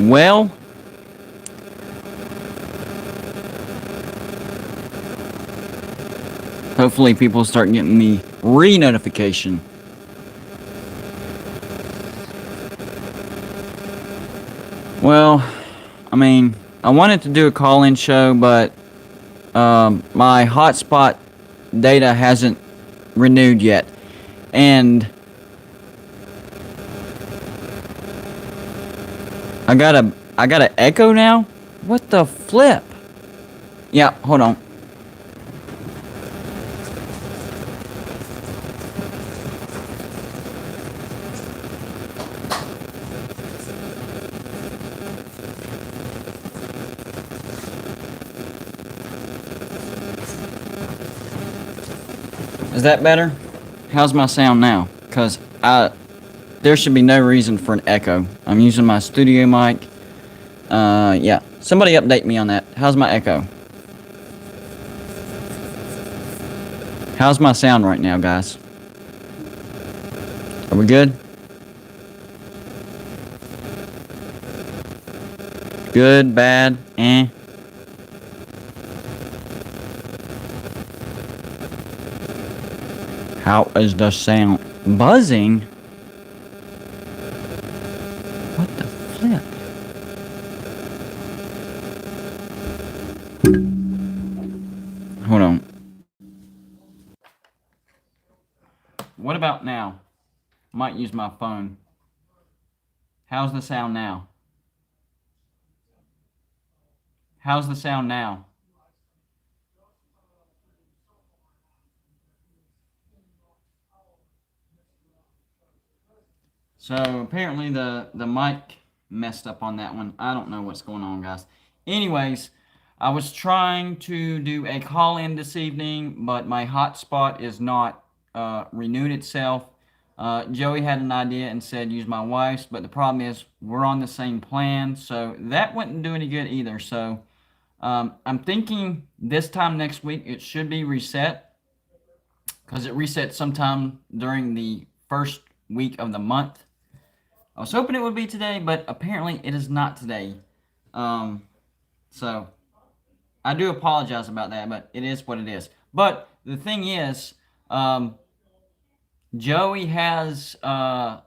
Well, hopefully people start getting the re-notification. Well, I mean, I wanted to do a call-in show, but my hotspot data hasn't renewed yet. And I got an echo now? What the flip? Yeah, hold on. Is that better? How's my sound now? Because there should be no reason for an echo. I'm using my studio mic. Yeah. Somebody update me on that. How's my echo? How's my sound right now, guys? Are we good? Good, bad, eh? How is the sound? Buzzing? What the flip? Hold on. What about now? Might use my phone. How's the sound now? How's the sound now? So apparently the mic messed up on that one. I don't know what's going on, guys. Anyways, I was trying to do a call-in this evening, but my hotspot is not renewed itself. Joey had an idea and said use my wife's, but the problem is we're on the same plan, so that wouldn't do any good either. So I'm thinking this time next week it should be reset, because it resets sometime during the first week of the month. I was hoping it would be today, but apparently it is not today. So I do apologize about that, but it is what it is. But the thing is, Joey has an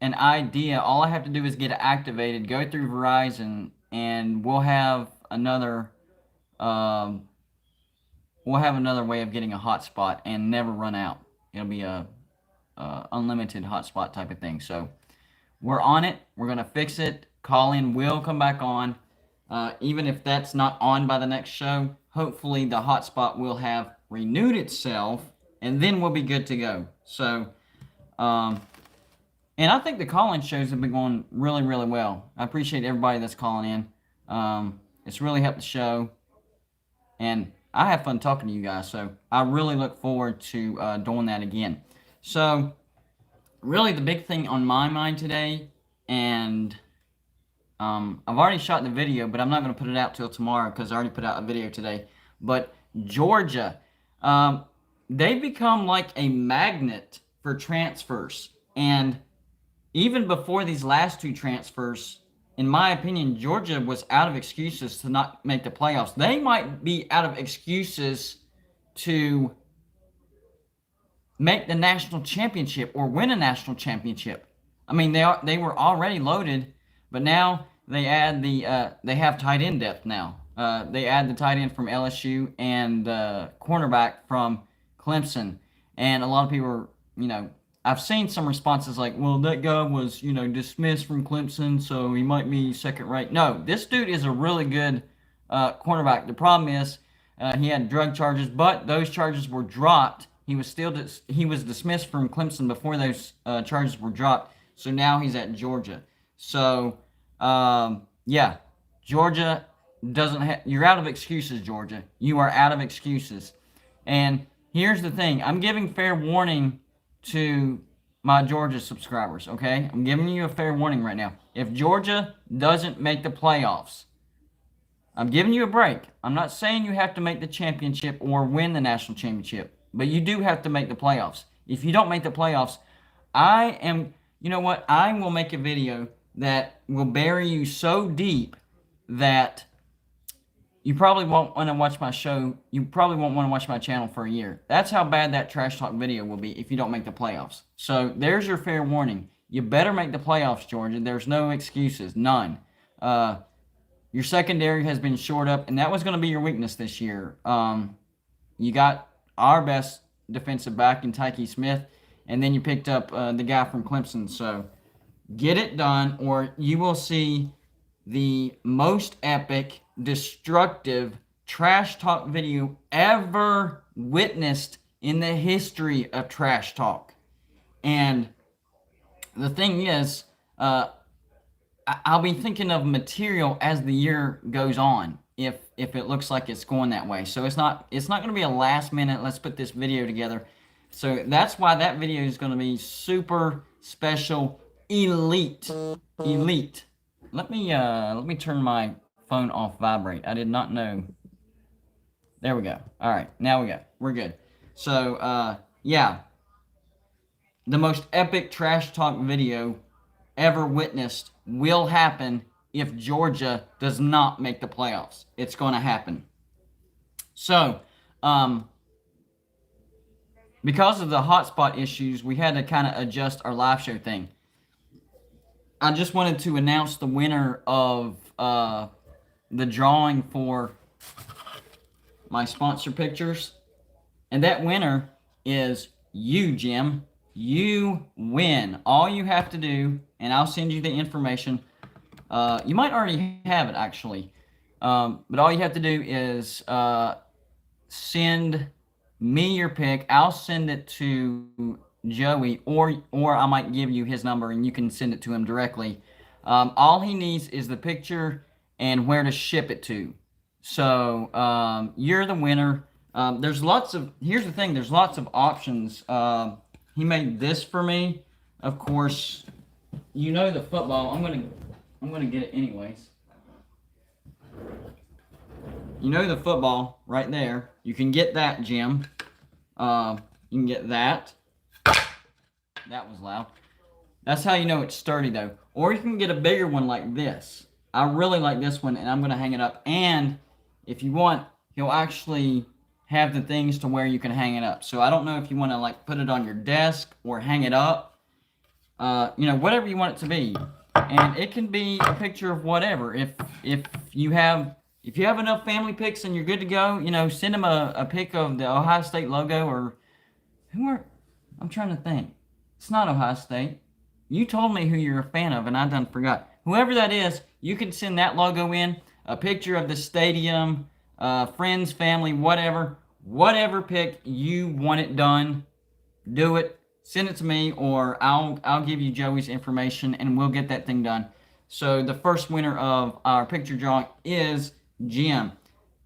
idea. All I have to do is get it activated, go through Verizon, and we'll have another way of getting a hotspot and never run out. It'll be a unlimited hotspot type of thing. So we're on it. We're gonna fix it. Call-in will come back on. Even if that's not on by the next show, hopefully the hotspot will have renewed itself, and then we'll be good to go. So, and I think the call-in shows have been going really, really well. I appreciate everybody that's calling in. It's really helped the show, and I have fun talking to you guys. So I really look forward to doing that again. So really the big thing on my mind today, and I've already shot the video, but I'm not going to put it out till tomorrow because I already put out a video today. But Georgia, they've become like a magnet for transfers. And even before these last two transfers, in my opinion, Georgia was out of excuses to not make the playoffs. They might be out of excuses to make the national championship or win a national championship. I mean, they were already loaded, but now they add they have tight end depth now. They add the tight end from LSU and cornerback from Clemson, and a lot of people are, I've seen some responses like, well, that guy was, dismissed from Clemson, so he might be second rate. No, this dude is a really good cornerback. The problem is he had drug charges, but those charges were dropped. He was dismissed from Clemson before those charges were dropped. So now he's at Georgia. So yeah, Georgia doesn't have. You're out of excuses, Georgia. You are out of excuses. And here's the thing: I'm giving fair warning to my Georgia subscribers. Okay, I'm giving you a fair warning right now. If Georgia doesn't make the playoffs, I'm giving you a break. I'm not saying you have to make the championship or win the national championship, but you do have to make the playoffs. If you don't make the playoffs, you know what? I will make a video that will bury you so deep that you probably won't want to watch my show. You probably won't want to watch my channel for a year. That's how bad that trash talk video will be if you don't make the playoffs. So there's your fair warning. You better make the playoffs, Georgia. There's no excuses. None. Your secondary has been shored up, and that was going to be your weakness this year. You got our best defensive back in Tyke Smith, and then you picked up the guy from Clemson. So get it done, or you will see the most epic, destructive trash talk video ever witnessed in the history of trash talk. And the thing is, I'll be thinking of material as the year goes on if it looks like it's going that way. So it's not going to be a last minute, let's put this video together. So that's why that video is going to be super special, elite. Let me turn my phone off vibrate. I did not know. There we go. All right, now we go. We're good. So yeah, the most epic trash talk video ever witnessed will happen if Georgia does not make the playoffs. It's going to happen. So, because of the hotspot issues, we had to kind of adjust our live show thing. I just wanted to announce the winner of the drawing for my sponsor pictures. And that winner is you, Jim. You win. All you have to do, and I'll send you the information. You might already have it, actually. But all you have to do is send me your pick. I'll send it to Joey, or I might give you his number, and you can send it to him directly. All he needs is the picture and where to ship it to. So you're the winner. Here's the thing, there's lots of options. He made this for me. Of course, you know the football. I'm gonna get it anyways. You know the football right there. You can get that, Jim. You can get that. That was loud. That's how you know it's sturdy, though. Or you can get a bigger one like this. I really like this one, and I'm gonna hang it up. And if you want, he'll actually have the things to where you can hang it up. So I don't know if you want to like put it on your desk or hang it up. Whatever you want it to be. And it can be a picture of whatever. If you have enough family pics and you're good to go, send them a pic of the Ohio State logo or I'm trying to think. It's not Ohio State. You told me who you're a fan of and I done forgot. Whoever that is, you can send that logo in, a picture of the stadium, friends, family, whatever pic you want it done, do it, send it to me, or I'll give you Joey's information and we'll get that thing done. So the first winner of our picture drawing is Jim.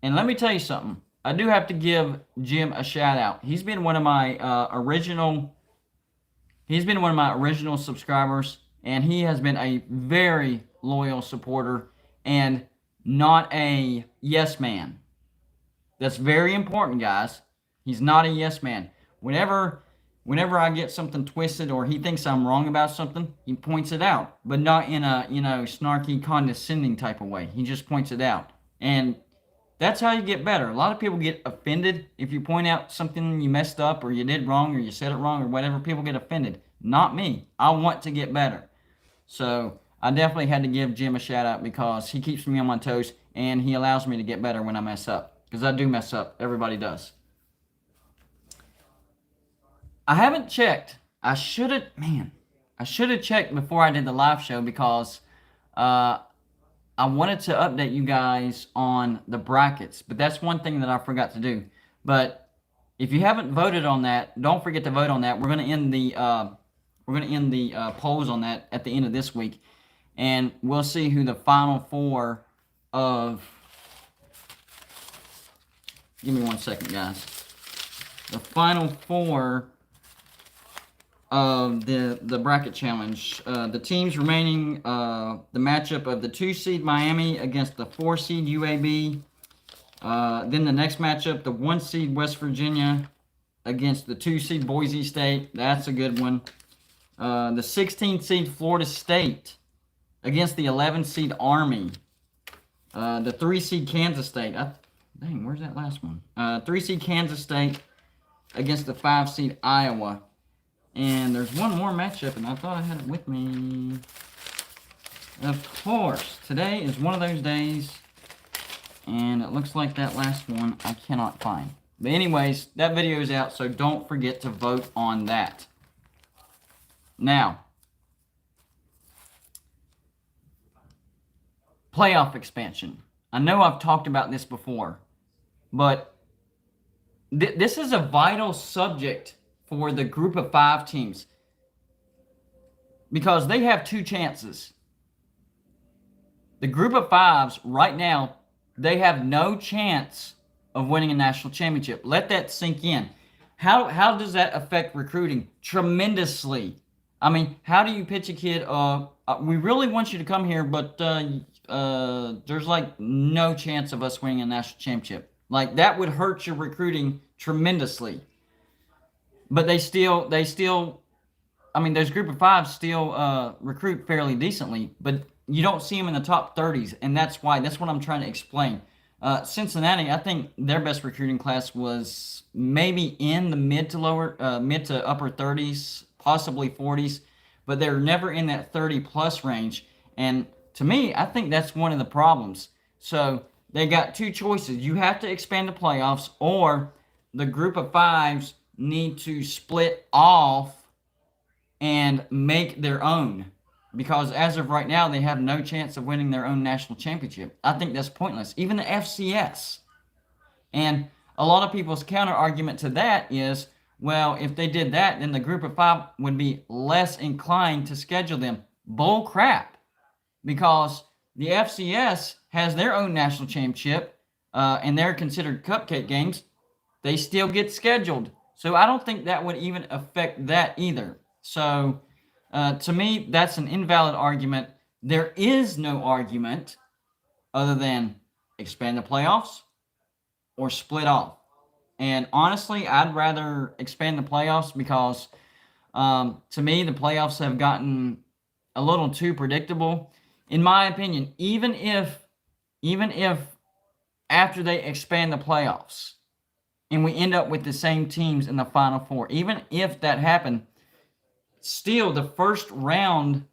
And let me tell you something. I do have to give Jim a shout out. He's been one of my original subscribers, and he has been a very loyal supporter and not a yes man. That's very important, guys. He's not a yes man. Whenever I get something twisted or he thinks I'm wrong about something, he points it out, but not in a, snarky, condescending type of way. He just points it out. And that's how you get better. A lot of people get offended if you point out something you messed up or you did wrong or you said it wrong or whatever. People get offended. Not me. I want to get better. So I definitely had to give Jim a shout out because he keeps me on my toes and he allows me to get better when I mess up. Because I do mess up. Everybody does. I haven't checked. I should have checked before I did the live show because I wanted to update you guys on the brackets. But that's one thing that I forgot to do. But if you haven't voted on that, don't forget to vote on that. We're going to end the polls on that at the end of this week. And we'll see who the final four of... Give me 1 second, guys. The final four of the bracket challenge. The teams remaining, the matchup of the 2 seed Miami against the 4 seed UAB. Then the next matchup, the 1 seed West Virginia against the 2 seed Boise State. That's a good one. The 16 seed Florida State against the 11 seed Army. The 3 seed Kansas State. Dang, where's that last one? 3 seed Kansas State against the 5 seed Iowa. And there's one more matchup, and I thought I had it with me. Of course, today is one of those days, and it looks like that last one I cannot find. But anyways, that video is out, so don't forget to vote on that. Now, playoff expansion. I know I've talked about this before, but this is a vital subject for the group of 5 teams because they have 2 chances. The group of 5s right now, they have no chance of winning a national championship. Let that sink in. How does that affect recruiting? Tremendously. I mean, how do you pitch a kid, we really want you to come here, but there's like no chance of us winning a national championship. Like, that would hurt your recruiting tremendously. But they still, I mean, those group of 5s still recruit fairly decently, but you don't see them in the top 30s, and that's what I'm trying to explain. Cincinnati, I think their best recruiting class was maybe in the mid to upper 30s, possibly 40s, but they're never in that 30-plus range. And to me, I think that's one of the problems. So they got 2 choices. You have to expand the playoffs, or the group of 5s need to split off and make their own. Because as of right now, they have no chance of winning their own national championship. I think that's pointless. Even the FCS. And a lot of people's counter argument to that is, well, if they did that, then the group of 5 would be less inclined to schedule them. Bull crap. Because the FCS has their own national championship, and they're considered cupcake games. They still get scheduled. So I don't think that would even affect that either. So to me, that's an invalid argument. There is no argument other than expand the playoffs or split off. And honestly, I'd rather expand the playoffs because to me, the playoffs have gotten a little too predictable. In my opinion, even if after they expand the playoffs and we end up with the same teams in the Final Four, even if that happened, still the first round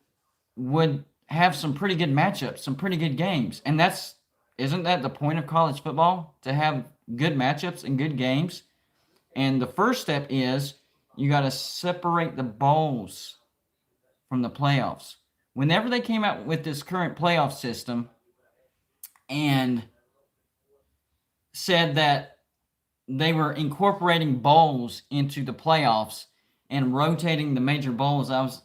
would have some pretty good matchups, some pretty good games. And isn't that the point of college football? To have good matchups and good games? And the first step is you got to separate the bowls from the playoffs. Whenever they came out with this current playoff system and said that they were incorporating bowls into the playoffs and rotating the major bowls, I was,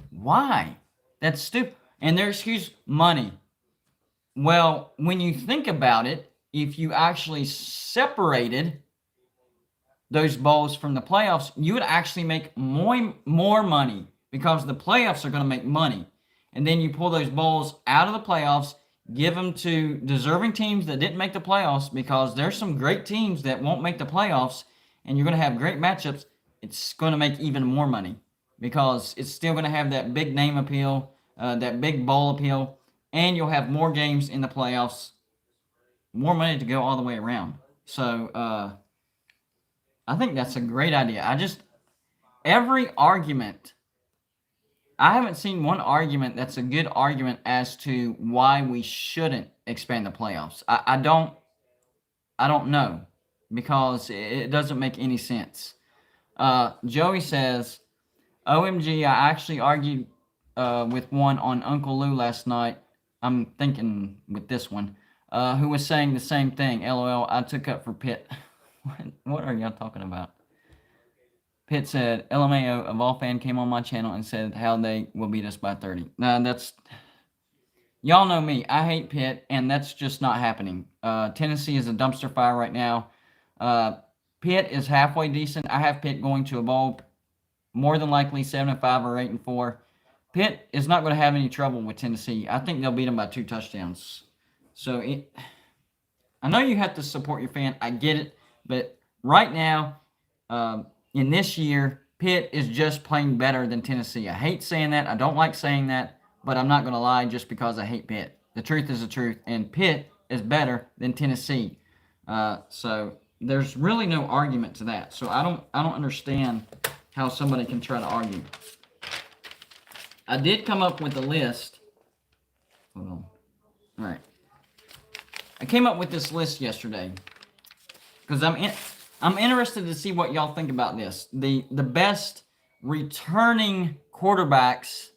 why? That's stupid. And their excuse, money. Well, when you think about it, if you actually separated those bowls from the playoffs, you would actually make more money because the playoffs are going to make money. And then you pull those bowls out of the playoffs, give them to deserving teams that didn't make the playoffs, because there's some great teams that won't make the playoffs, and you're going to have great matchups. It's going to make even more money because it's still going to have that big name appeal, that big bowl appeal, and you'll have more games in the playoffs, more money to go all the way around. So I think that's a great idea. Every argument, I haven't seen one argument that's a good argument as to why we shouldn't expand the playoffs. I don't know, because it doesn't make any sense. Joey says, OMG, I actually argued with one on Uncle Lou last night. I'm thinking with this one, who was saying the same thing. LOL, I took up for Pitt. What are y'all talking about? Pitt said, LMAO, a Vol fan came on my channel and said how they will beat us by 30. Y'all know me. I hate Pitt, and that's just not happening. Tennessee is a dumpster fire right now. Pitt is halfway decent. I have Pitt going to a bowl, more than likely 7-5 or 8-4. Pitt is not going to have any trouble with Tennessee. I think they'll beat them by 2 touchdowns. So I know you have to support your fan. I get it. But right now, in this year, Pitt is just playing better than Tennessee. I hate saying that. I don't like saying that. but I'm not going to lie just because I hate Pitt. The truth is the truth, and Pitt is better than Tennessee. So there's really no argument to that. So I don't understand how somebody can try to argue. I did come up with a list. Hold on. All right. I came up with this list yesterday because I'm interested to see what y'all think about this. The best returning quarterbacks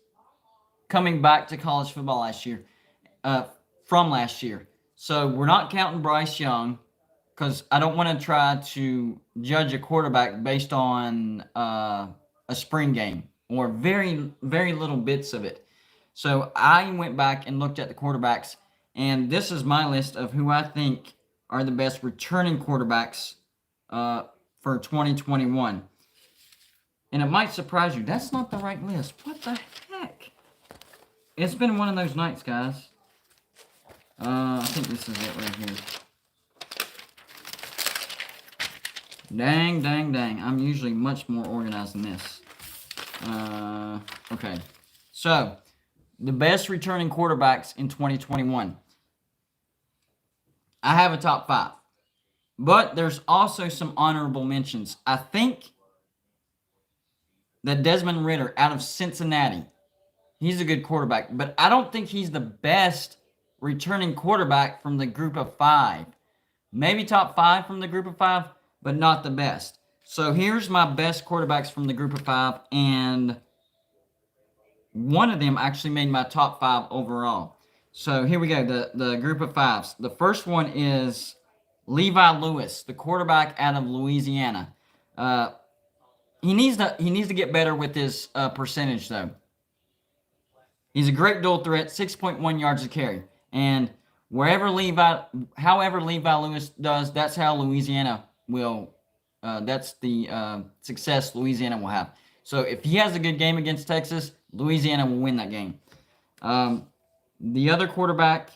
coming back to college football last year, from last year. So we're not counting Bryce Young because I don't want to try to judge a quarterback based on a spring game or very, very little bits of it. So I went back and looked at the quarterbacks, and this is my list of who I think are the best returning quarterbacks for 2021. And it might surprise you. That's not the right list. What the heck? It's been one of those nights, guys. I think this is it right here. Dang, dang, dang. I'm usually much more organized than this. Okay. So, the best returning quarterbacks in 2021. I have a top 5. But there's also some honorable mentions. I think that Desmond Ritter out of Cincinnati, he's a good quarterback. But I don't think he's the best returning quarterback from the group of 5. Maybe top 5 from the group of 5, but not the best. So here's my best quarterbacks from the group of 5, and one of them actually made my top 5 overall. So here we go, the group of 5s. The first one is Levi Lewis, the quarterback out of Louisiana. He needs to get better with his percentage, though. He's a great dual threat, 6.1 yards a carry. And however Levi Lewis does, that's how Louisiana will, that's the success Louisiana will have. So if he has a good game against Texas, Louisiana will win that game. The other quarterback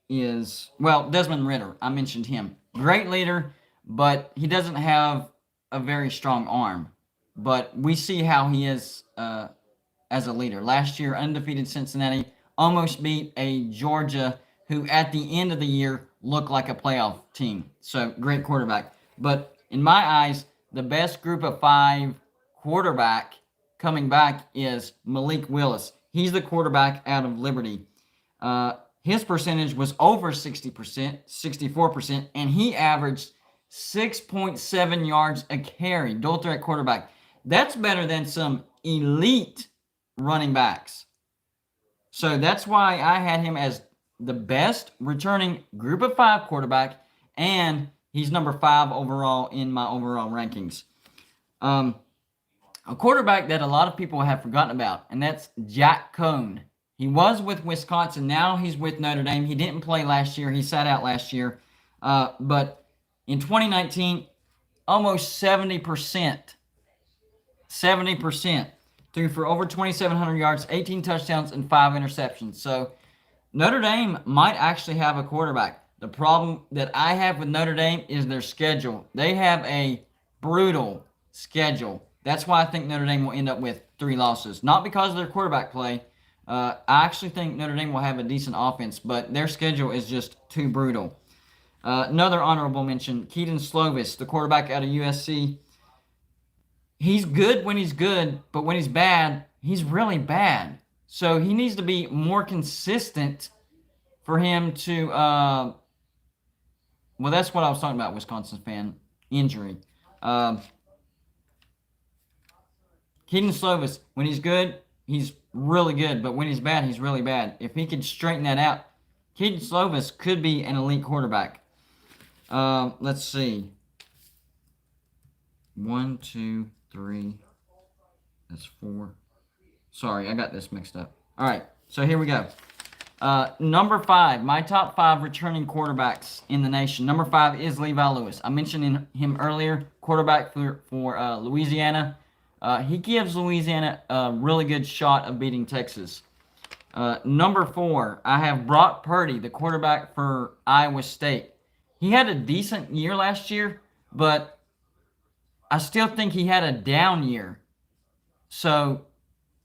is, Desmond Ritter. I mentioned him. Great leader, but he doesn't have a very strong arm. But we see how he is as a leader. Last year, undefeated Cincinnati almost beat a Georgia who at the end of the year looked like a playoff team. So, great quarterback. But in my eyes, the best group of 5 quarterback coming back is Malik Willis. He's the quarterback out of Liberty. His percentage was over 60%, 64%, and he averaged 6.7 yards a carry. Dual threat quarterback. That's better than some elite running backs. So that's why I had him as the best returning group of 5 quarterback, and he's number 5 overall in my overall rankings. A quarterback that a lot of people have forgotten about, and that's Jack Cohn. He was with Wisconsin. Now he's with Notre Dame. He didn't play last year. He sat out last year. But in 2019, almost 70%. 70%. Threw for over 2,700 yards, 18 touchdowns, and 5 interceptions. So Notre Dame might actually have a quarterback. The problem that I have with Notre Dame is their schedule. They have a brutal schedule. That's why I think Notre Dame will end up with 3 losses. Not because of their quarterback play. I actually think Notre Dame will have a decent offense, but their schedule is just too brutal. Another honorable mention, Kedon Slovis, the quarterback out of USC. He's good when he's good, but when he's bad, he's really bad. So he needs to be more consistent for him to, that's what I was talking about, Wisconsin fan, injury. Kedon Slovis, when he's good, he's really good, but when he's bad, he's really bad. If he could straighten that out, Kedon Slovis could be an elite quarterback. Let's see. 1, 2, 3. That's 4. Sorry, I got this mixed up. All right, so here we go. Number 5, my top 5 returning quarterbacks in the nation. Number 5 is Levi Lewis. I mentioned him earlier, quarterback for Louisiana. He gives Louisiana a really good shot of beating Texas. Number 4, I have Brock Purdy, the quarterback for Iowa State. He had a decent year last year, but I still think he had a down year. So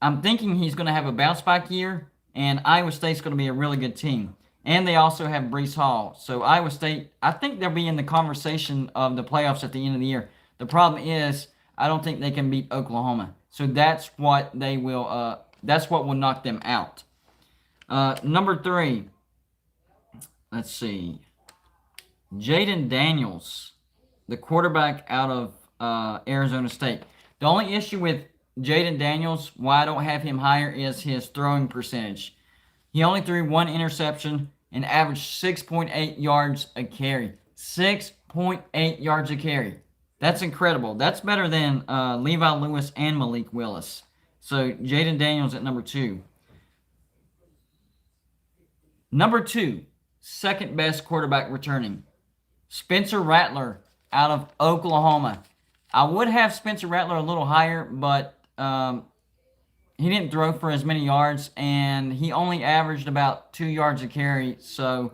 I'm thinking he's going to have a bounce back year, And Iowa State's going to be a really good team. And they also have Breece Hall. So Iowa State, I think they'll be in the conversation of the playoffs at the end of the year. The problem is, I don't think they can beat Oklahoma. So that's what they will. That's what will knock them out. Number 3. Let's see. Jaden Daniels, the quarterback out of Arizona State. The only issue with Jaden Daniels, why I don't have him higher, is his throwing percentage. He only threw 1 interception and averaged 6.8 yards a carry. 6.8 yards a carry. That's incredible. That's better than Levi Lewis and Malik Willis. So Jaden Daniels at number 2. Number 2, second best quarterback returning, Spencer Rattler out of Oklahoma. I would have Spencer Rattler a little higher, but he didn't throw for as many yards, and he only averaged about 2 yards a carry. So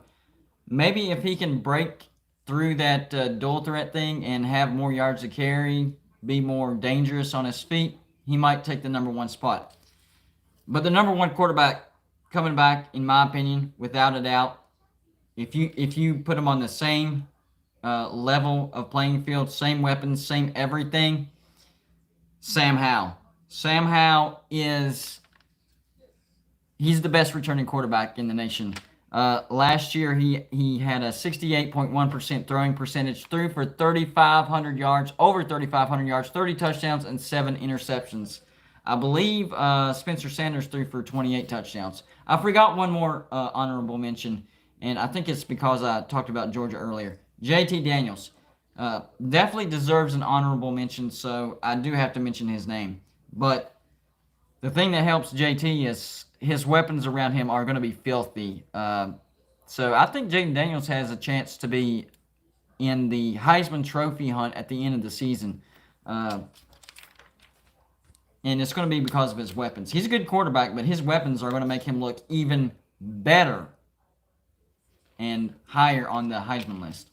maybe if he can break through that dual threat thing and have more yards a carry, be more dangerous on his feet, he might take the number 1 spot. But the number 1 quarterback coming back, in my opinion, without a doubt, if you put him on the same level of playing field, same weapons, same everything, Sam Howell. Sam Howell he's the best returning quarterback in the nation. Last year, he had a 68.1% throwing percentage, threw for 3,500 yards, over 3,500 yards, 30 touchdowns, and 7 interceptions. I believe Spencer Sanders threw for 28 touchdowns. I forgot one more honorable mention, and I think it's because I talked about Georgia earlier. JT Daniels definitely deserves an honorable mention, so I do have to mention his name. But the thing that helps JT is his weapons around him are going to be filthy. So I think Jaden Daniels has a chance to be in the Heisman Trophy hunt at the end of the season. And it's going to be because of his weapons. He's a good quarterback, but his weapons are going to make him look even better and higher on the Heisman list.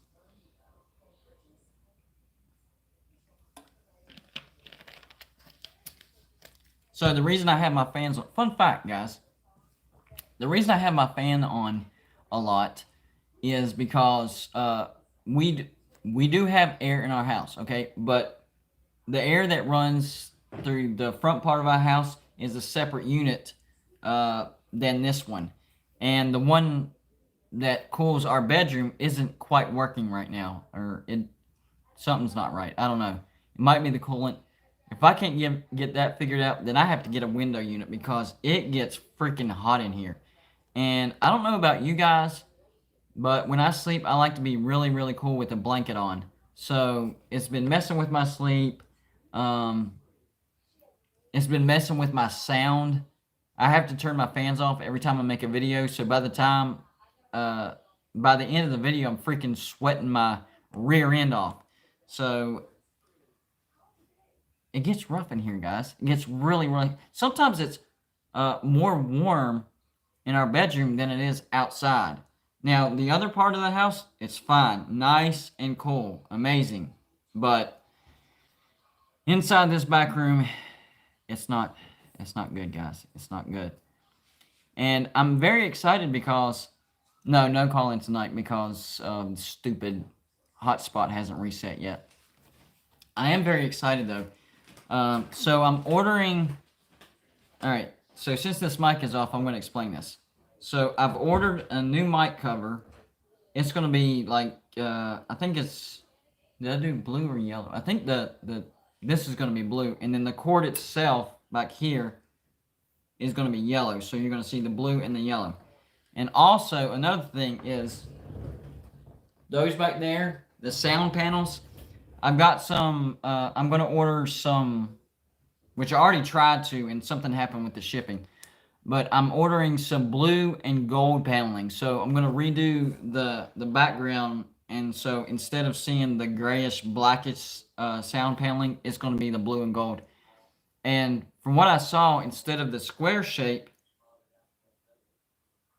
So the reason I have my fans on, fun fact, guys, the reason I have my fan on a lot is because we do have air in our house, okay? But the air that runs through the front part of our house is a separate unit than this one. And the one that cools our bedroom isn't quite working right now, or something's not right. I don't know. It might be the coolant. If I can't get that figured out, then I have to get a window unit because it gets freaking hot in here. And I don't know about you guys, but when I sleep, I like to be really, really cool with a blanket on. So it's been messing with my sleep. It's been messing with my sound. I have to turn my fans off every time I make a video. So by the end of the video, I'm freaking sweating my rear end off. So it gets rough in here, guys. It gets really, really... Sometimes it's more warm in our bedroom than it is outside. Now, the other part of the house, it's fine. Nice and cool. Amazing. But inside this back room, it's not good, guys. It's not good. And I'm very excited because... No call-in tonight because stupid hotspot hasn't reset yet. I am very excited, though. So I'm ordering... Alright, so since this mic is off, I'm going to explain this. So I've ordered a new mic cover. It's going to be like, I think it's... Did I do blue or yellow? I think this is going to be blue. And then the cord itself, back here, is going to be yellow. So you're going to see the blue and the yellow. And also, another thing is, those back there, the sound panels... I've got some, I'm going to order some, which I already tried to, and something happened with the shipping. But I'm ordering some blue and gold paneling. So I'm going to redo the background. And so instead of seeing the grayish, blackish sound paneling, it's going to be the blue and gold. And from what I saw, instead of the square shape,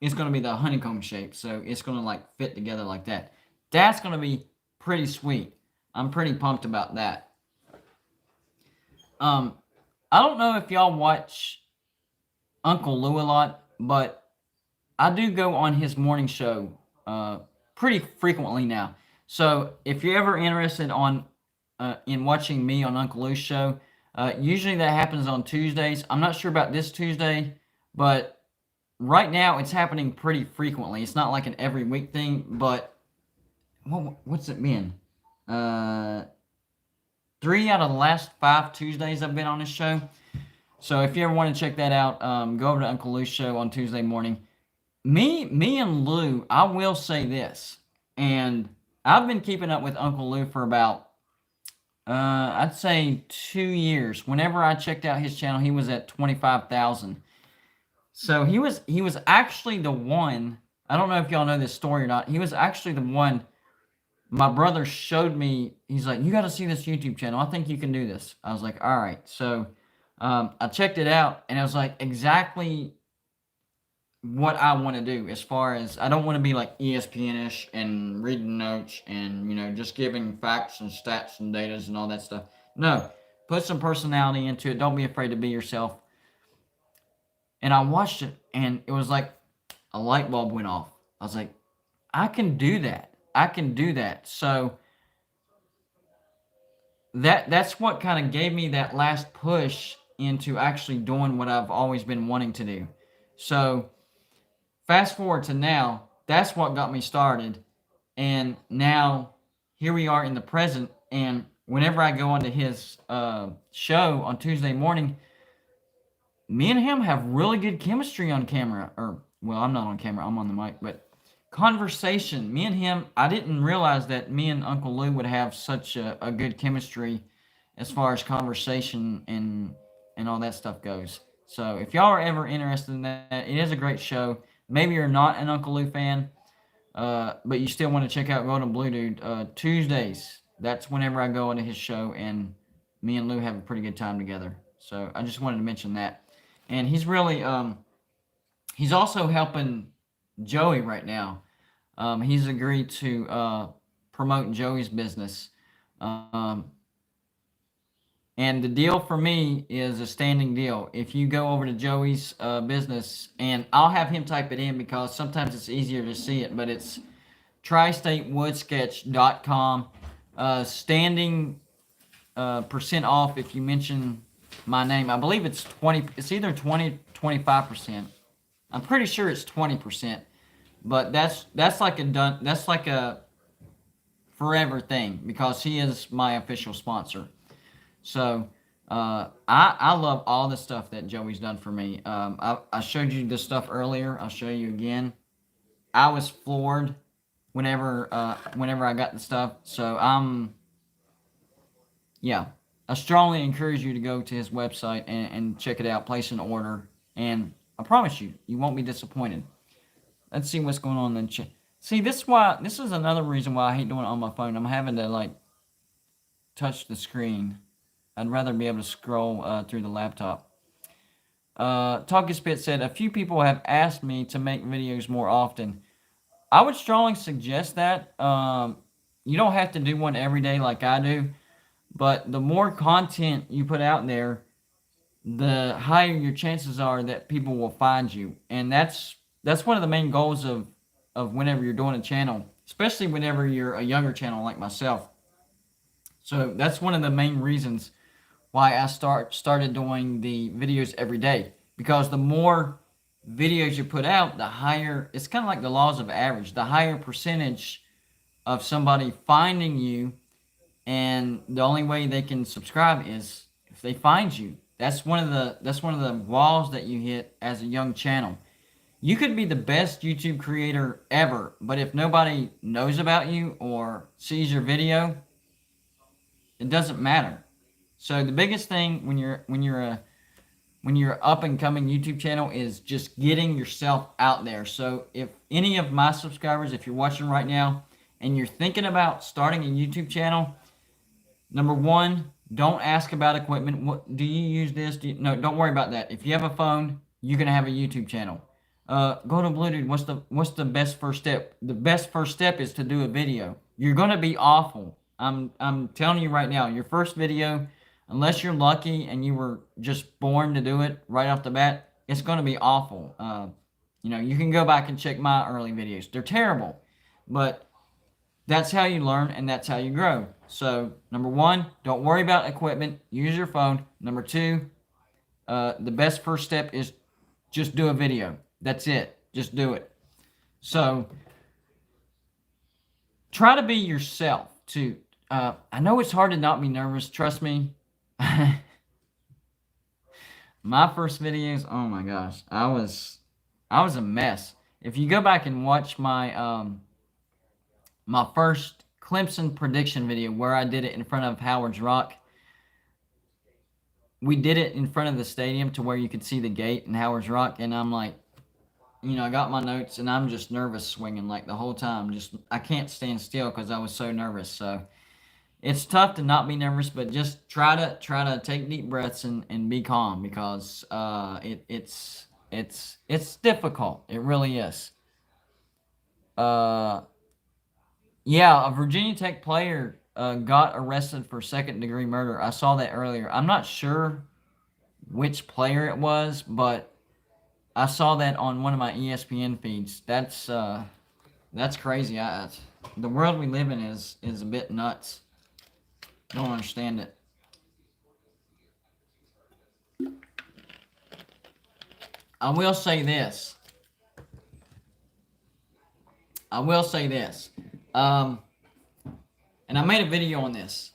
it's going to be the honeycomb shape. So it's going to like fit together like that. That's going to be pretty sweet. I'm pretty pumped about that. I don't know if y'all watch Uncle Lou a lot. but I do go on his morning show pretty frequently now. So if you're ever interested in watching me on Uncle Lou's show, usually that happens on Tuesdays. I'm not sure about this Tuesday, but right now it's happening pretty frequently. It's not like an every week thing, but what's it been? 3 out of the last 5 Tuesdays I've been on this show. So if you ever want to check that out, go over to Uncle Lou's show on Tuesday morning. Me and Lou, I will say this, and I've been keeping up with Uncle Lou for about, I'd say 2 years. Whenever I checked out his channel, he was at 25,000. So he was actually the one. I don't know if y'all know this story or not. He was actually the one. My brother showed me. He's like, "You got to see this YouTube channel. I think you can do this." I was like, "All right." So I checked it out, and it was like exactly what I want to do. As far as, I don't want to be like ESPN-ish and reading notes and just giving facts and stats and datas and all that stuff. No, put some personality into it. Don't be afraid to be yourself. And I watched it, and it was like a light bulb went off. I was like, I can do that. I can do that. So that's what kind of gave me that last push into actually doing what I've always been wanting to do. So fast forward to now, that's what got me started. And now here we are in the present. And whenever I go onto his show on Tuesday morning, me and him have really good chemistry on camera. Or, well, I'm not on camera, I'm on the mic, but conversation. Me and him, I didn't realize that me and Uncle Lou would have such a good chemistry as far as conversation and all that stuff goes. So if y'all are ever interested in that, it is a great show. Maybe you're not an Uncle Lou fan, but you still want to check out Golden Blue Dude. Tuesdays, that's whenever I go into his show, and me and Lou have a pretty good time together. So I just wanted to mention that. And he's really, he's also helping Joey right now. He's agreed to promote Joey's business. And the deal for me is a standing deal. If you go over to Joey's business, and I'll have him type it in because sometimes it's easier to see it, but it's tristatewoodssketch.com. Standing percent off if you mention my name. I believe it's 20. It's either 20, 25%. I'm pretty sure it's 20%. But that's like a forever thing because he is my official sponsor. So I love all the stuff that Joey's done for me. I showed you this stuff earlier. I'll show you again. I was floored whenever I got the stuff. So yeah, I strongly encourage you to go to his website and check it out. Place an order, and I promise you, you won't be disappointed. Let's see what's going on in the chat. See, this is another reason why I hate doing it on my phone. I'm having to like touch the screen. I'd rather be able to scroll through the laptop. Talkie Spit said, a few people have asked me to make videos more often. I would strongly suggest that. You don't have to do one every day like I do, but the more content you put out there, the higher your chances are that people will find you. And that's one of the main goals of whenever you're doing a channel, especially whenever you're a younger channel like myself. So that's one of the main reasons why I started doing the videos every day, because the more videos you put out, the higher, it's kind of like the laws of average, the higher percentage of somebody finding you, and the only way they can subscribe is if they find you. That's one of the walls that you hit as a young channel. You could be the best YouTube creator ever, but if nobody knows about you or sees your video, it doesn't matter. So the biggest thing when you're up and coming YouTube channel is just getting yourself out there. So if any of my subscribers, if you're watching right now and you're thinking about starting a YouTube channel, number one, don't ask about equipment. What do you use this? No, don't worry about that. If you have a phone, you can have a YouTube channel. Go to Blue Dude. What's the best first step? The best first step is to do a video. You're gonna be awful. I'm telling you right now. Your first video, unless you're lucky and you were just born to do it right off the bat, it's gonna be awful. You know, you can go back and check my early videos. They're terrible, but that's how you learn and that's how you grow. So, number one, don't worry about equipment. Use your phone. Number two, the best first step is just do a video. That's it. Just do it. So, try to be yourself, too. I know it's hard to not be nervous. Trust me. My first videos, oh my gosh, I was a mess. If you go back and watch my my first Clemson prediction video where I did it in front of Howard's Rock, we did it in front of the stadium to where you could see the gate in Howard's Rock, and I'm like, you know, I got my notes and I'm just nervous swinging like the whole time. Just I can't stand still because I was so nervous. So it's tough to not be nervous, but just try to take deep breaths and be calm, because it's difficult. It really is. Yeah, a Virginia Tech player got arrested for second-degree murder. I saw that earlier. I'm not sure which player it was, but I saw that on one of my ESPN feeds. That's crazy. The world we live in is a bit nuts. Don't understand it. I will say this. And I made a video on this.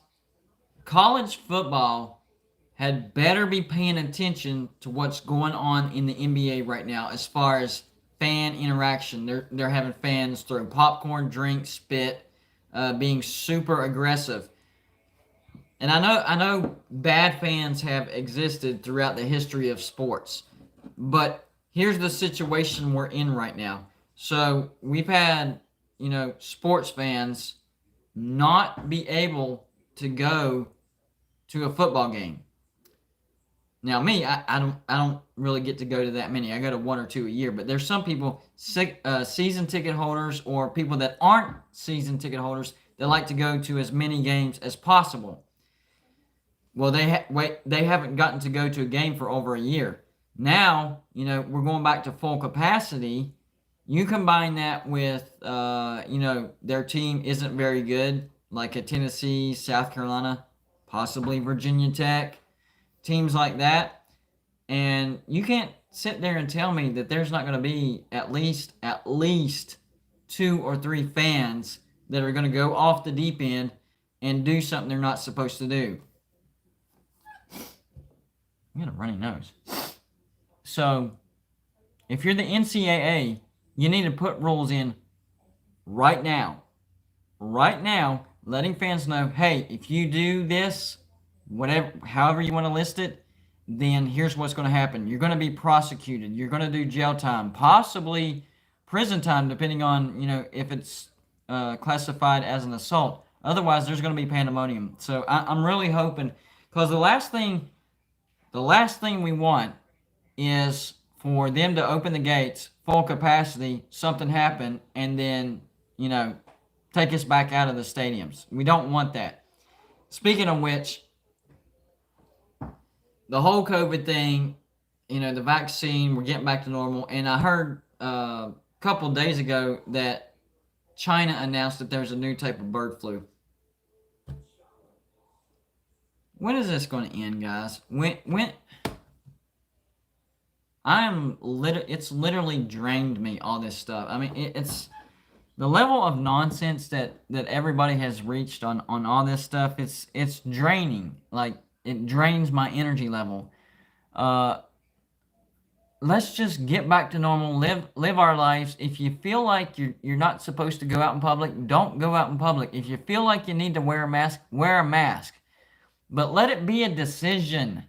College football had better be paying attention to what's going on in the NBA right now as far as fan interaction. They're having fans throw popcorn, drink, spit, being super aggressive. And I know bad fans have existed throughout the history of sports, but here's the situation we're in right now. So we've had, you know, sports fans not be able to go to a football game. Now me, I don't really get to go to that many. I go to one or two a year, but there's some people, season ticket holders or people that aren't season ticket holders, that like to go to as many games as possible. Well, they haven't gotten to go to a game for over a year. Now, you know, we're going back to full capacity. You combine that with, you know, their team isn't very good, like a Tennessee, South Carolina, possibly Virginia Tech, teams like that. And you can't sit there and tell me that there's not going to be at least 2 or 3 fans that are going to go off the deep end and do something they're not supposed to do. I got a runny nose. So, if you're the NCAA, you need to put rules in right now. Right now, letting fans know, hey, if you do this, whatever, however you want to list it, then here's what's going to happen. You're going to be prosecuted. You're going to do jail time, possibly prison time, depending on, you know, if it's classified as an assault. Otherwise, there's going to be pandemonium. So I'm really hoping, because the last thing we want is for them to open the gates, full capacity, something happen, and then, you know, take us back out of the stadiums. We don't want that. Speaking of which, the whole COVID thing, you know, the vaccine, we're getting back to normal. And I heard a couple days ago that China announced that there's a new type of bird flu. When is this going to end, guys? When it's literally drained me, all this stuff. I mean, it's the level of nonsense that everybody has reached on all this stuff. It's draining. Like, it drains my energy level. Let's just get back to normal. Live our lives. If you feel like you're not supposed to go out in public, don't go out in public. If you feel like you need to wear a mask, wear a mask. But let it be a decision.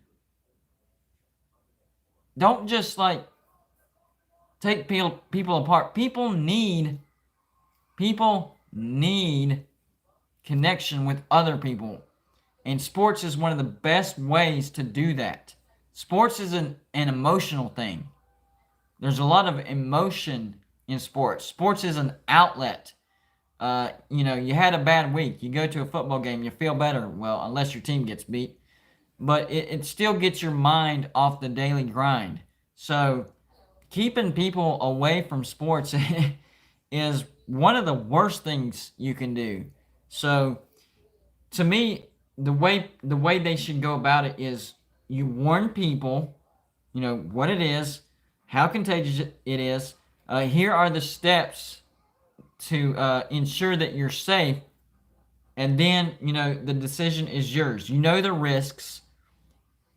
Don't just like take people apart. People need connection with other people. And sports is one of the best ways to do that. Sports is an emotional thing. There's a lot of emotion in sports. Sports is an outlet. You know, you had a bad week. You go to a football game, you feel better. Well, unless your team gets beat. But it still gets your mind off the daily grind. So, keeping people away from sports is one of the worst things you can do. So to me, the way they should go about it is you warn people, what it is, how contagious it is. Here are the steps to ensure that you're safe, and then the decision is yours. You know the risks.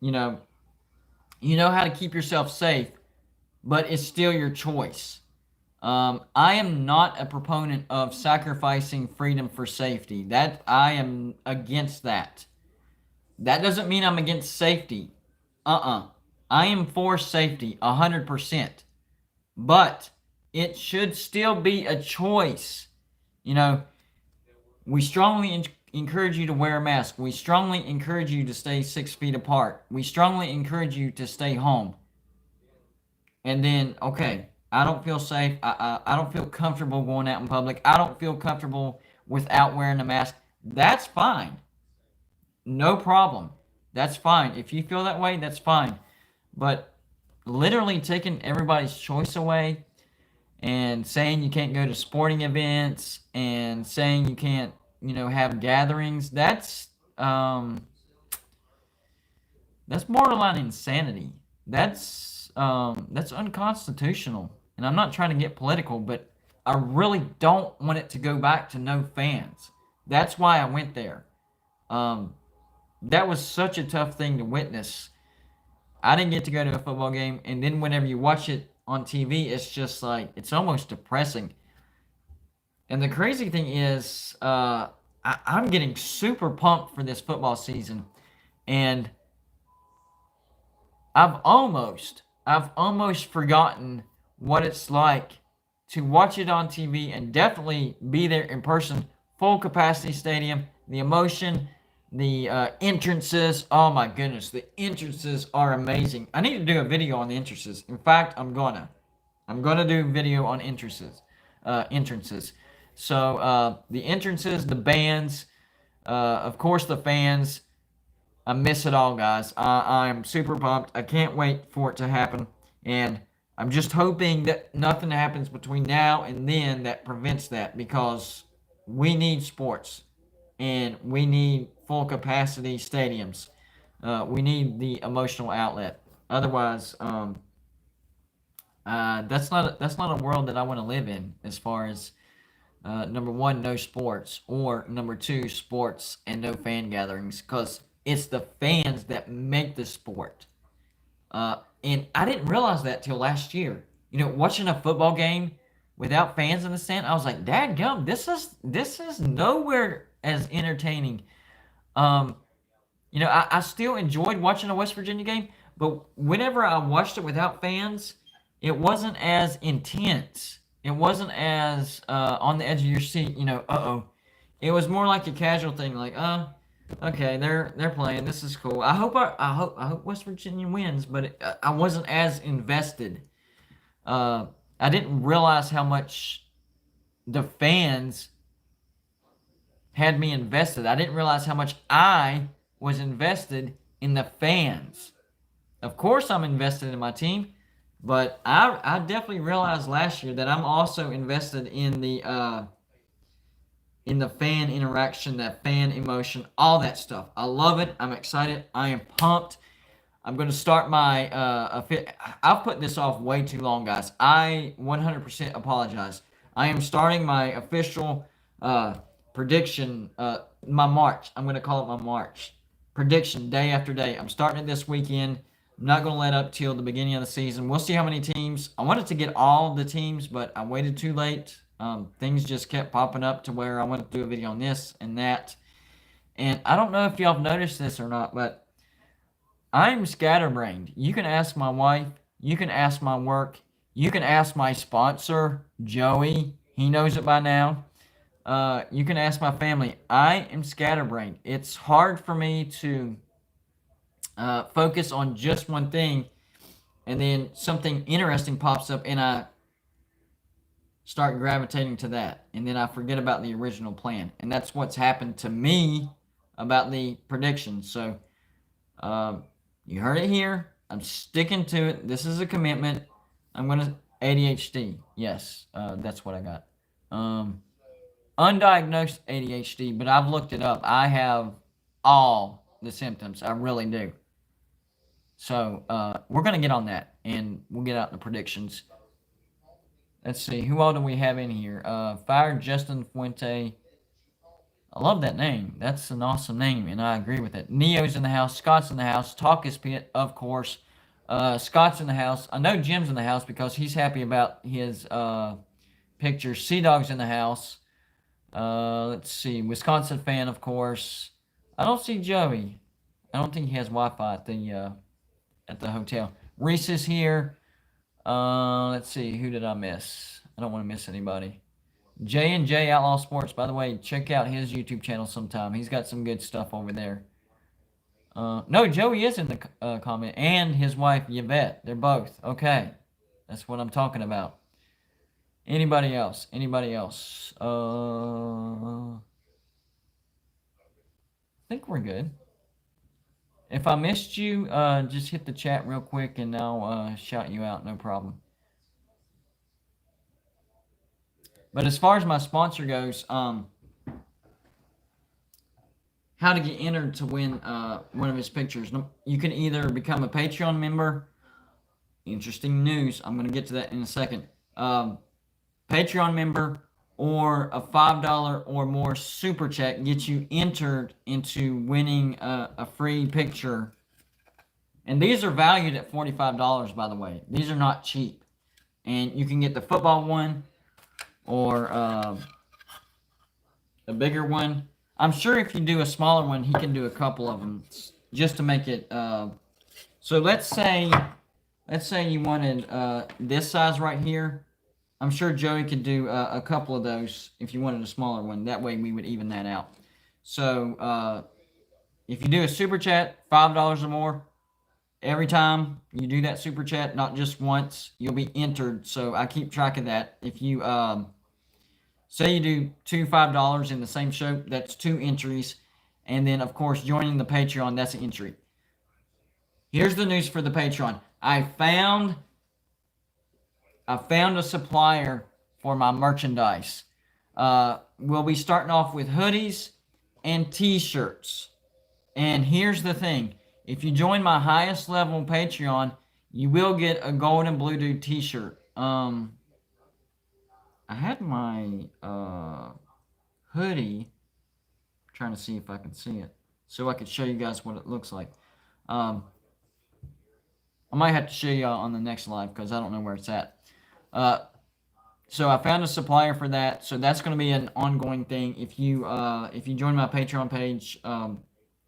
You know you know how to keep yourself safe, but it's still your choice. I am not a proponent of sacrificing freedom for safety. That I am against that. That doesn't mean I'm against safety. I am for safety 100%. But it should still be a choice. You know, we strongly encourage you to wear a mask. We strongly encourage you to stay 6 feet apart. We strongly encourage you to stay home. And then, okay, I don't feel safe. I don't feel comfortable going out in public. I don't feel comfortable without wearing a mask. That's fine. No problem. That's fine. If you feel that way, that's fine. But literally taking everybody's choice away and saying you can't go to sporting events and saying you can't, have gatherings, that's borderline insanity. That's unconstitutional. And I'm not trying to get political, but I really don't want it to go back to no fans. That's why I went there. That was such a tough thing to witness. I didn't get to go to a football game, and then whenever you watch it on TV, it's just like, it's almost depressing. And the crazy thing is, I'm getting super pumped for this football season, and I've almost forgotten what it's like to watch it on TV and definitely be there in person, full capacity stadium, the emotion, the entrances. Oh my goodness, the entrances are amazing. I need to do a video on the entrances. In fact, I'm gonna do a video on entrances. So the entrances, the bands, of course the fans. I miss it all, guys. I'm super pumped. I can't wait for it to happen. And I'm just hoping that nothing happens between now and then that prevents that, because we need sports and we need full capacity stadiums. We need the emotional outlet. Otherwise, that's not a world that I want to live in, as far as number one, no sports, or number two, sports and no fan gatherings, because it's the fans that make the sport. And I didn't realize that till last year. Watching a football game without fans in the stand, I was like, "Dadgum, this is nowhere as entertaining." I still enjoyed watching a West Virginia game, but whenever I watched it without fans, it wasn't as intense. It wasn't as on the edge of your seat. Uh-oh. It was more like a casual thing, like, okay, they're playing. This is cool. I hope West Virginia wins, but I wasn't as invested. I didn't realize how much the fans had me invested. I didn't realize how much I was invested in the fans. Of course, I'm invested in my team, but I definitely realized last year that I'm also invested in the fan interaction, that fan emotion, all that stuff. I love it. I'm excited. I am pumped. I'm going to start my I've put this off way too long, guys. I 100% apologize. I am starting my official prediction, my March. I'm going to call it my March prediction, day after day. I'm starting it this weekend. I'm not going to let up till the beginning of the season. We'll see how many teams. I wanted to get all the teams, but I waited too late. Things just kept popping up to where I wanted to do a video on this and that. And I don't know if y'all have noticed this or not, but I'm scatterbrained. You can ask my wife. You can ask my work. You can ask my sponsor, Joey. He knows it by now. You can ask my family. I am scatterbrained. It's hard for me to focus on just one thing, and then something interesting pops up and I start gravitating to that, and then I forget about the original plan. And that's what's happened to me about the predictions. So you heard it here. I'm sticking to it. This is a commitment. I'm gonna ADHD. Yes, that's what I got. Undiagnosed ADHD, but I've looked it up. I have all the symptoms. I really do. So we're gonna get on that, and we'll get out the predictions. Let's see, who all do we have in here? Fire Justin Fuente. I love that name. That's an awesome name, and I agree with it. Neo's in the house. Scott's in the house. Talk is Pit, of course. Scott's in the house. I know Jim's in the house because he's happy about his picture. Sea Dog's in the house. Let's see. Wisconsin fan, of course. I don't see Joey. I don't think he has Wi-Fi at the hotel. Reese is here. Let's see. Who did I miss? I don't want to miss anybody. J&J Outlaw Sports. By the way, check out his YouTube channel sometime. He's got some good stuff over there. No, Joey is in the comment. And his wife, Yvette. They're both. Okay. That's what I'm talking about. Anybody else? Anybody else? I think we're good. If I missed you, just hit the chat real quick and I'll shout you out. No problem. But as far as my sponsor goes, how to get entered to win one of his pictures. You can either become a Patreon member. Interesting news. I'm going to get to that in a second. Patreon member or a $5 or more super chat gets you entered into winning a free picture. And these are valued at $45, by the way. These are not cheap. And you can get the football one or a bigger one. I'm sure if you do a smaller one, he can do a couple of them just to make it. So let's say you wanted this size right here. I'm sure Joey could do a couple of those if you wanted a smaller one. That way we would even that out. So if you do a super chat, $5 or more, every time you do that super chat, not just once, you'll be entered. So I keep track of that. If you say you do two $5 in the same show, that's 2 entries. And then, of course, joining the Patreon, that's an entry. Here's the news for the Patreon. I found a supplier for my merchandise. We'll be starting off with hoodies and t-shirts. And here's the thing. If you join my highest level Patreon, you will get a gold and blue dude t-shirt. I had my hoodie. I'm trying to see if I can see it so I can show you guys what it looks like. I might have to show you on the next live because I don't know where it's at. So I found a supplier for that. So that's going to be an ongoing thing. If you join my Patreon page,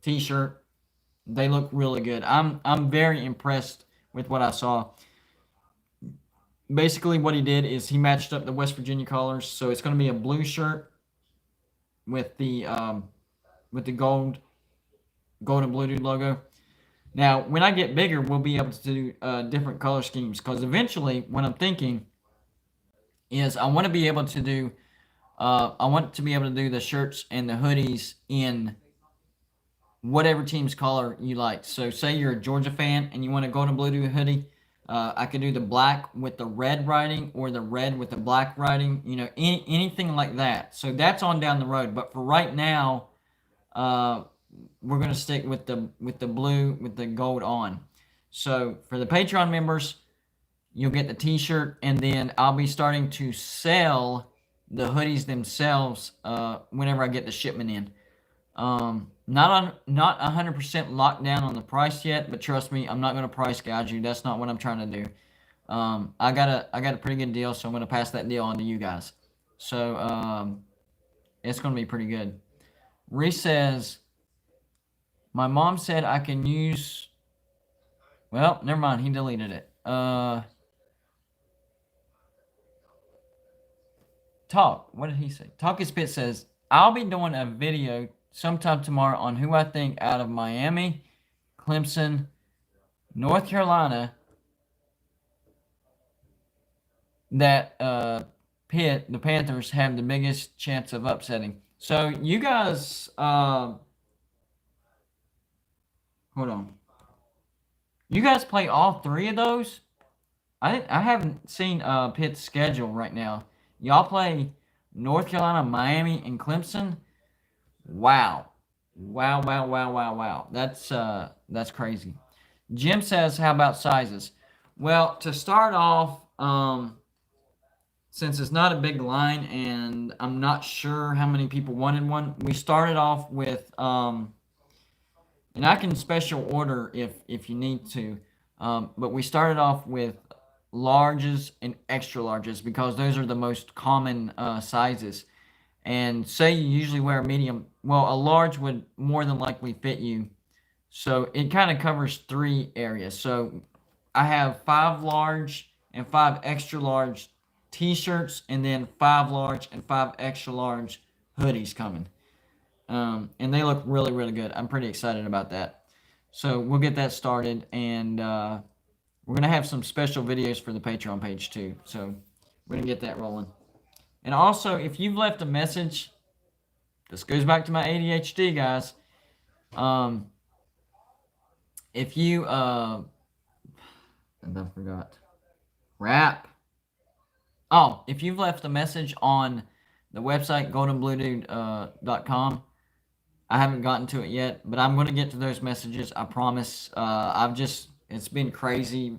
t-shirt, they look really good. I'm very impressed with what I saw. Basically, what he did is he matched up the West Virginia colors. So it's going to be a blue shirt with the gold and blue dude logo. Now, when I get bigger, we'll be able to do different color schemes. Because eventually, what I'm thinking is I want to be able to do the shirts and the hoodies in whatever team's color you like. So say you're a Georgia fan and you want a gold and blue dude hoodie. I could do the black with the red writing or the red with the black writing. You know, anything like that. So that's on down the road. But for right now, we're going to stick with the blue with the gold on. So for the Patreon members, you'll get the t-shirt, and then I'll be starting to sell the hoodies themselves whenever I get the shipment in. Not 100% locked down on the price yet, but trust me, I'm not going to price gouge you. That's not what I'm trying to do. I got a pretty good deal, so I'm going to pass that deal on to you guys. So it's going to be pretty good. Reese says, my mom said I can use. Well, never mind. He deleted it. Talk. What did he say? Talk is Spit says, I'll be doing a video sometime tomorrow on who I think out of Miami, Clemson, North Carolina, that the Panthers have the biggest chance of upsetting. So you guys, hold on. You guys play all 3 of those? I haven't seen Pitt's schedule right now. Y'all play North Carolina, Miami, and Clemson. Wow. Wow, wow, wow, wow, wow. That's crazy. Jim says, how about sizes? Well, to start off, since it's not a big line and I'm not sure how many people wanted one, we started off with and I can special order if you need to. But we started off with larges and extra larges because those are the most common sizes. And say you usually wear a medium, well, a large would more than likely fit you. So it kind of covers 3 areas. So I have 5 large and 5 extra large t-shirts, and then 5 large and 5 extra large hoodies coming. And they look really, really good. I'm pretty excited about that. So we'll get that started, and we're gonna have some special videos for the Patreon page too. So we're gonna get that rolling. And also, if you've left a message, this goes back to my ADHD, guys. If you and I forgot. Rap. Oh, if you've left a message on the website goldenbluedude.com, I haven't gotten to it yet, but I'm going to get to those messages. I promise. It's been crazy.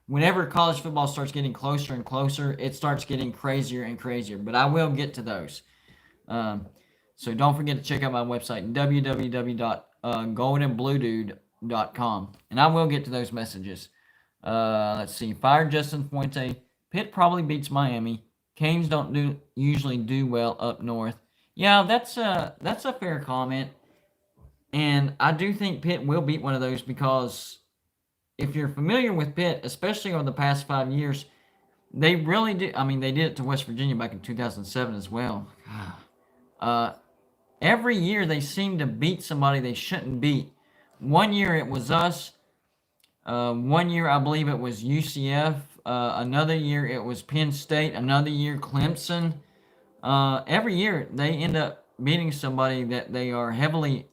Whenever college football starts getting closer and closer, it starts getting crazier and crazier. But I will get to those. So don't forget to check out my website, www.goldenbluedude.com. And I will get to those messages. Let's see. Fire Justin Fuente. Pitt probably beats Miami. Canes don't usually do well up north. Yeah, that's a fair comment. And I do think Pitt will beat one of those because if you're familiar with Pitt, especially over the past 5 years, they really do. I mean, they did it to West Virginia back in 2007 as well. Every year they seem to beat somebody they shouldn't beat. One year it was us. One year I believe it was UCF. Another year it was Penn State. Another year Clemson. Every year they end up beating somebody that they are heavily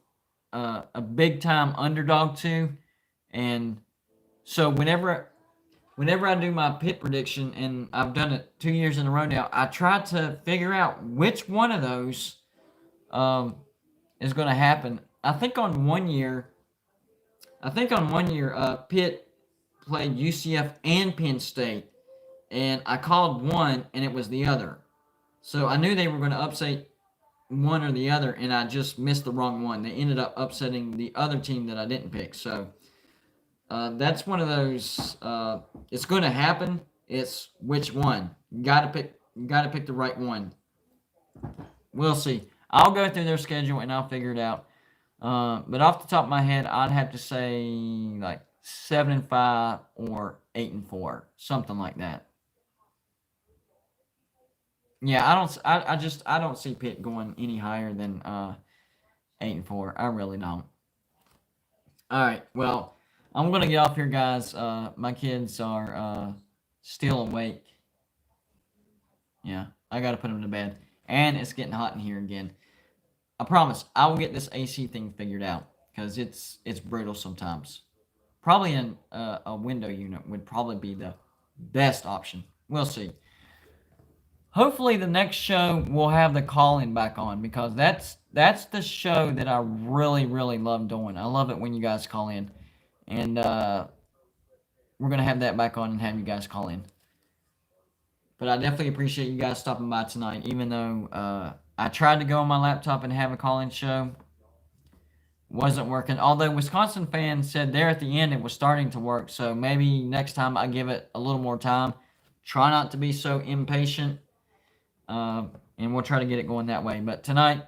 a big time underdog to, and so whenever I do my Pitt prediction, and I've done it 2 years in a row now, I try to figure out which one of those is going to happen. I think on one year, Pitt played UCF and Penn State, and I called one, and it was the other. So I knew they were going to upset one or the other, and I just missed the wrong one. They ended up upsetting the other team that I didn't pick. So that's one of those. It's going to happen. It's which one. You got to pick the right one. We'll see. I'll go through their schedule and I'll figure it out. But off the top of my head, I'd have to say like 7-5 or 8-4, something like that. Yeah, I don't see Pitt going any higher than 8-4. I really don't. All right, well, I'm gonna get off here, guys. My kids are still awake. Yeah, I gotta put them to bed, and it's getting hot in here again. I promise I will get this AC thing figured out because it's brutal sometimes. Probably in a window unit would probably be the best option. We'll see. Hopefully the next show we'll have the call-in back on because that's the show that I really, really love doing. I love it when you guys call in. And we're going to have that back on and have you guys call in. But I definitely appreciate you guys stopping by tonight, even though I tried to go on my laptop and have a call-in show. Wasn't working. Although Wisconsin fans said there at the end it was starting to work. So maybe next time I give it a little more time. Try not to be so impatient. And we'll try to get it going that way. But tonight,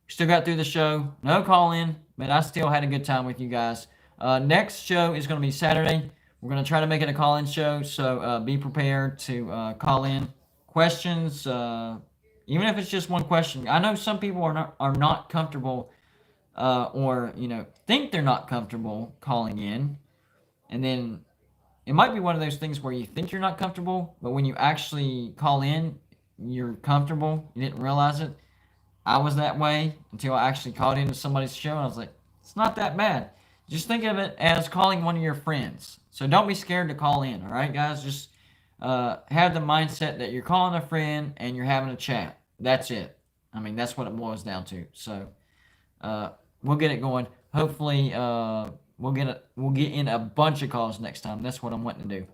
still got through the show. No call-in, but I still had a good time with you guys. Next show is going to be Saturday. We're going to try to make it a call-in show, so be prepared to call in questions, even if it's just one question. I know some people are not comfortable or think they're not comfortable calling in, and then it might be one of those things where you think you're not comfortable, but when you actually call in, you're comfortable. You didn't realize it. I was that way until I actually called into somebody's show, and I was like, it's not that bad. Just think of it as calling one of your friends. So don't be scared to call in, all right, guys? Just have the mindset that you're calling a friend and you're having a chat. That's it. I mean, that's what it boils down to. So we'll get it going. Hopefully, we'll get in a bunch of calls next time. That's what I'm wanting to do.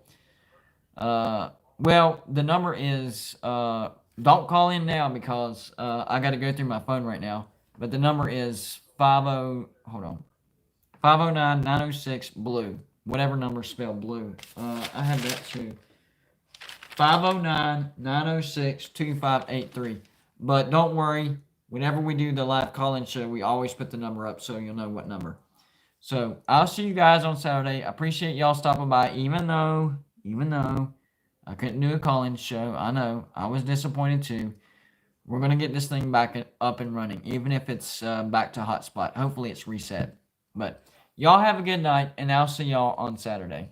Well, the number is don't call in now because I got to go through my phone right now. But the number is 50. Hold on. 509-906 blue. Whatever number spelled blue. I have that too. 509-906-2583. But don't worry. Whenever we do the live call-in show, we always put the number up so you'll know what number. So I'll see you guys on Saturday. I appreciate y'all stopping by, even though I couldn't do a call-in show. I know. I was disappointed too. We're going to get this thing back up and running, even if it's back to hotspot. Hopefully it's reset. But y'all have a good night, and I'll see y'all on Saturday.